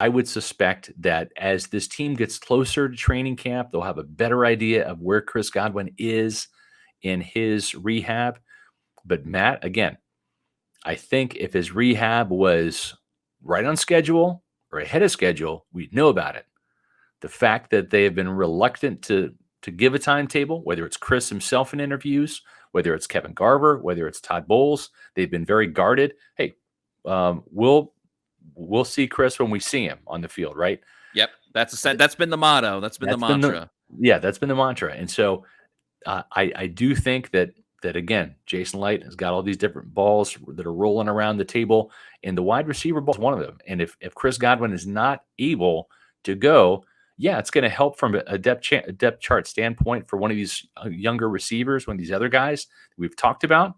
I would suspect that as this team gets closer to training camp, they'll have a better idea of where Chris Godwin is in his rehab. But Matt, again, I think if his rehab was right on schedule or ahead of schedule, we'd know about it. The fact that they have been reluctant to give a timetable, whether it's Chris himself in interviews, whether it's Kevin Garver, whether it's Todd Bowles, they've been very guarded. Hey, we'll see Chris when we see him on the field, right? Yep, that's been the motto. That's been the mantra. That's been the mantra. And so I do think that again, Jason Licht has got all these different balls that are rolling around the table, and the wide receiver ball is one of them. And if Chris Godwin is not able to go, yeah, it's going to help from a depth chart standpoint for one of these younger receivers, one of these other guys we've talked about.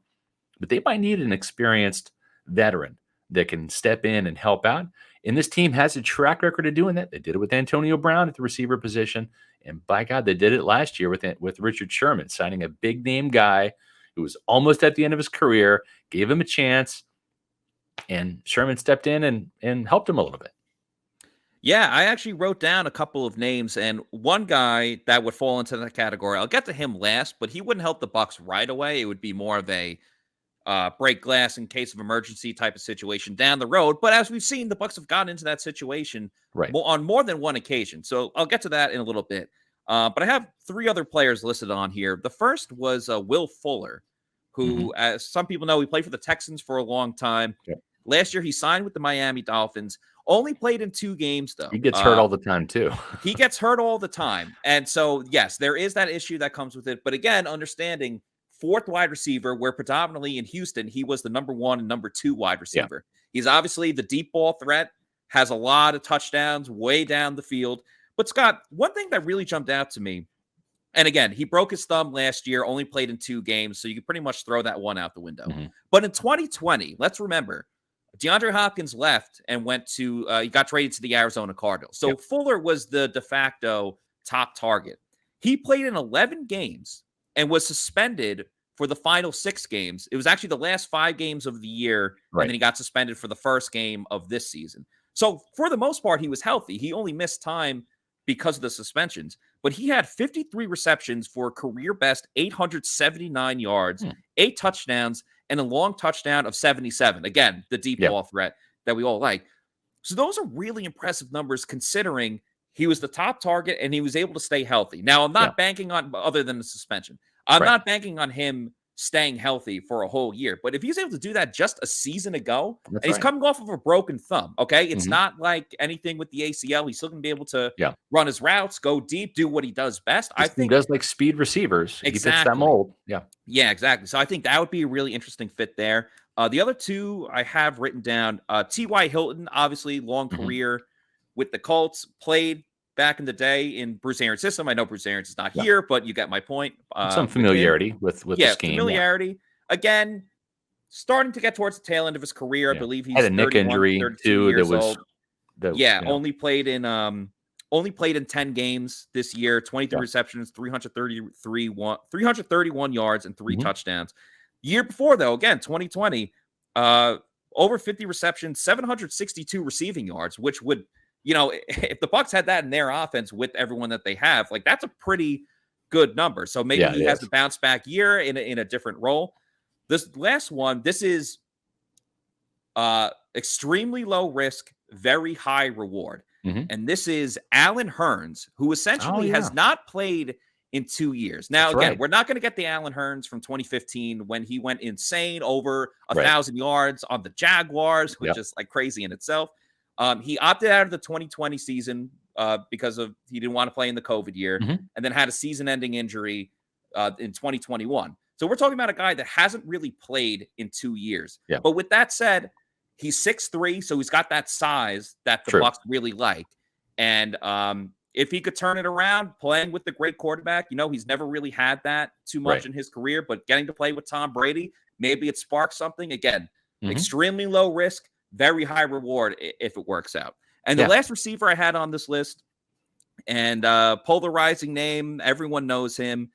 But they might need an experienced veteran that can step in and help out. And this team has a track record of doing that. They did it with Antonio Brown at the receiver position. And by God, they did it last year with Richard Sherman, signing a big name guy who was almost at the end of his career, gave him a chance, and Sherman stepped in and helped him a little bit. Yeah, I actually wrote down a couple of names, and one guy that would fall into that category, I'll get to him last, but he wouldn't help the Bucs right away. It would be more of a break glass in case of emergency type of situation down the road. But as we've seen, the Bucs have gotten into that situation on more than one occasion. So I'll get to that in a little bit. But I have three other players listed on here. The first was Will Fuller, who, as some people know, he played for the Texans for a long time. Yep. Last year, he signed with the Miami Dolphins. Only played in 2 games, though. He gets hurt all the time, too. He gets hurt all the time. And so, yes, there is that issue that comes with it. But again, understanding 4th wide receiver, where predominantly in Houston, he was the number 1 and number 2 wide receiver. Yeah. He's obviously the deep ball threat, has a lot of touchdowns way down the field. But Scott, one thing that really jumped out to me, and again, he broke his thumb last year, only played in 2 games, so you can pretty much throw that one out the window. But in 2020, let's remember, DeAndre Hopkins left and went to, he got traded to the Arizona Cardinals. So Fuller was the de facto top target. He played in 11 games and was suspended for the final 6 games. It was actually the last 5 games of the year, and then he got suspended for the first game of this season. So for the most part, he was healthy. He only missed time because of the suspensions, but he had 53 receptions for a career best 879 yards, 8 touchdowns, and a long touchdown of 77. Again, the deep ball threat that we all like. So those are really impressive numbers considering he was the top target and he was able to stay healthy. Now, I'm not banking on, other than the suspension, I'm not banking on him staying healthy for a whole year. But if he's able to do that just a season ago, and he's coming off of a broken thumb, okay? It's not like anything with the ACL. He's still going to be able to run his routes, go deep, do what he does best. I think he does like speed receivers. Exactly. He fits that mold. Yeah, exactly. So I think that would be a really interesting fit there. The other 2 I have written down, T.Y. Hilton, obviously long career with the Colts, played back in the day in Bruce Arians' system. I know Bruce Arians is not here, but you get my point. Some familiarity with the scheme. Familiarity. Again, starting to get towards the tail end of his career. I believe he's had a neck injury too. That was only played in 10 games this year, 23 receptions, 331 yards, and 3 touchdowns. Year before, though, again, 2020, over 50 receptions, 762 receiving yards, which would, if the Bucs had that in their offense with everyone that they have, like that's a pretty good number. So maybe he has a bounce back year in a different role. This last one, this is extremely low risk, very high reward. And this is Allen Hurns, who essentially has not played in 2 years. Now, again, we're not going to get the Allen Hurns from 2015 when he went insane over 1,000 yards on the Jaguars, which is like crazy in itself. He opted out of the 2020 season because he didn't want to play in the COVID year, and then had a season-ending injury in 2021. So we're talking about a guy that hasn't really played in 2 years. But with that said, he's 6'3", so he's got that size that the Bucs really like. And if he could turn it around, playing with the great quarterback, he's never really had that too much in his career, but getting to play with Tom Brady, maybe it sparks something. Again, extremely low risk, very high reward if it works out. And the last receiver I had on this list, and polarizing name, everyone knows him.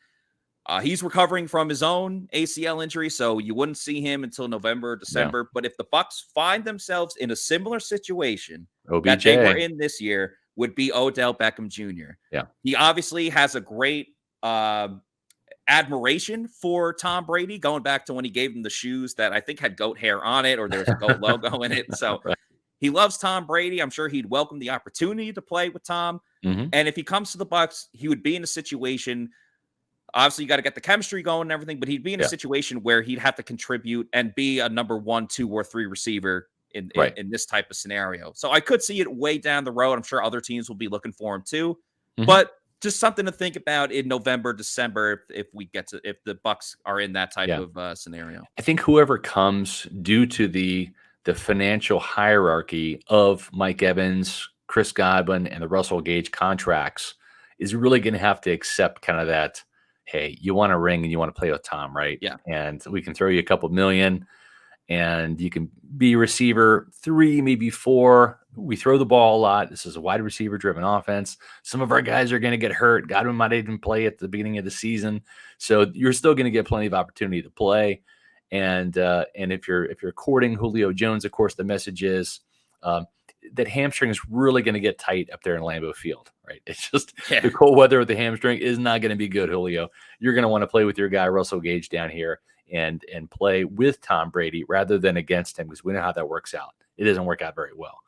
He's recovering from his own ACL injury, so you wouldn't see him until November or December. But if the Bucs find themselves in a similar situation that they were OBJ. in this year would be Odell Beckham Jr. Yeah. He obviously has a great admiration for Tom Brady, going back to when he gave him the shoes that I think had goat hair on it, or there was a goat logo in it. So Right. he loves Tom Brady. I'm sure he'd welcome the opportunity to play with Tom. Mhm. And if he comes to the Bucs, he would be in a situation. Obviously, you got to get the chemistry going and everything, but he'd be in a Yeah. situation where he'd have to contribute and be a number 1, 2, or 3 receiver in Right. this type of scenario. So I could see it way down the road. I'm sure other teams will be looking for him too. Mhm. But just something to think about in November, December, if the Bucs are in that type Yeah. of scenario. I think whoever comes, due to the financial hierarchy of Mike Evans, Chris Godwin, and the Russell Gage contracts, is really going to have to accept kind of that, hey, you want a ring and you want to play with Tom, right? Yeah. And we can throw you a couple million and you can be receiver 3, maybe 4. We throw the ball a lot. This is a wide receiver driven offense. Some of our guys are going to get hurt. Godwin might even play at the beginning of the season. So you're still going to get plenty of opportunity to play. And if you're courting Julio Jones, of course, the message is that hamstring is really going to get tight up there in Lambeau Field, right? It's just the cold weather with the hamstring is not going to be good, Julio. You're going to want to play with your guy, Russell Gage, down here and play with Tom Brady rather than against him, because we know how that works out. It doesn't work out very well.